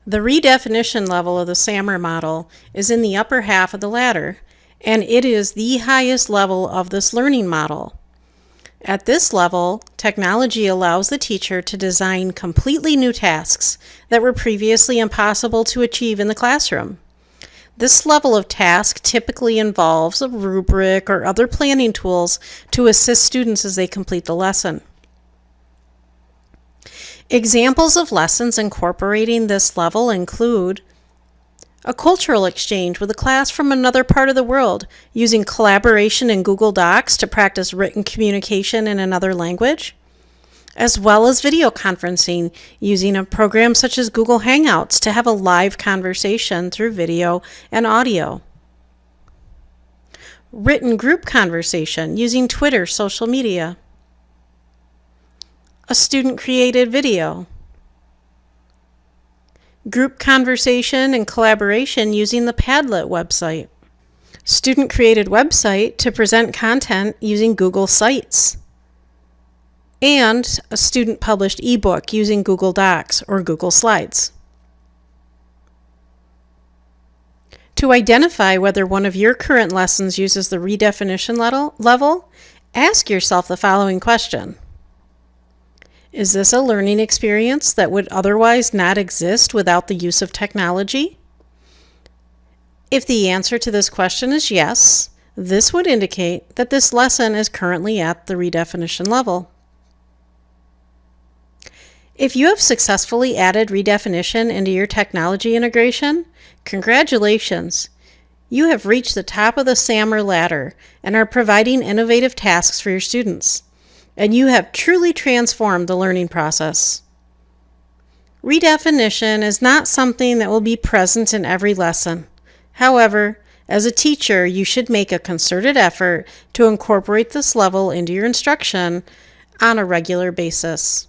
The redefinition level of the SAMR model is in the upper half of the ladder, and it is the highest level of this learning model. At this level, technology allows the teacher to design completely new tasks that were previously impossible to achieve in the classroom. This level of task typically involves a rubric or other planning tools to assist students as they complete the lesson. Examples of lessons incorporating this level include a cultural exchange with a class from another part of the world using collaboration in Google Docs to practice written communication in another language, as well as video conferencing using a program such as Google Hangouts to have a live conversation through video and audio. Written group conversation using Twitter social media. A student-created video. Group conversation and collaboration using the Padlet website. Student-created website to present content using Google Sites. And a student-published ebook using Google Docs or Google Slides. To identify whether one of your current lessons uses the redefinition level, ask yourself the following question. Is this a learning experience that would otherwise not exist without the use of technology? If the answer to this question is yes, this would indicate that this lesson is currently at the redefinition level. If you have successfully added redefinition into your technology integration, congratulations! You have reached the top of the SAMR ladder and are providing innovative tasks for your students. And you have truly transformed the learning process. Redefinition is not something that will be present in every lesson. However, as a teacher, you should make a concerted effort to incorporate this level into your instruction on a regular basis.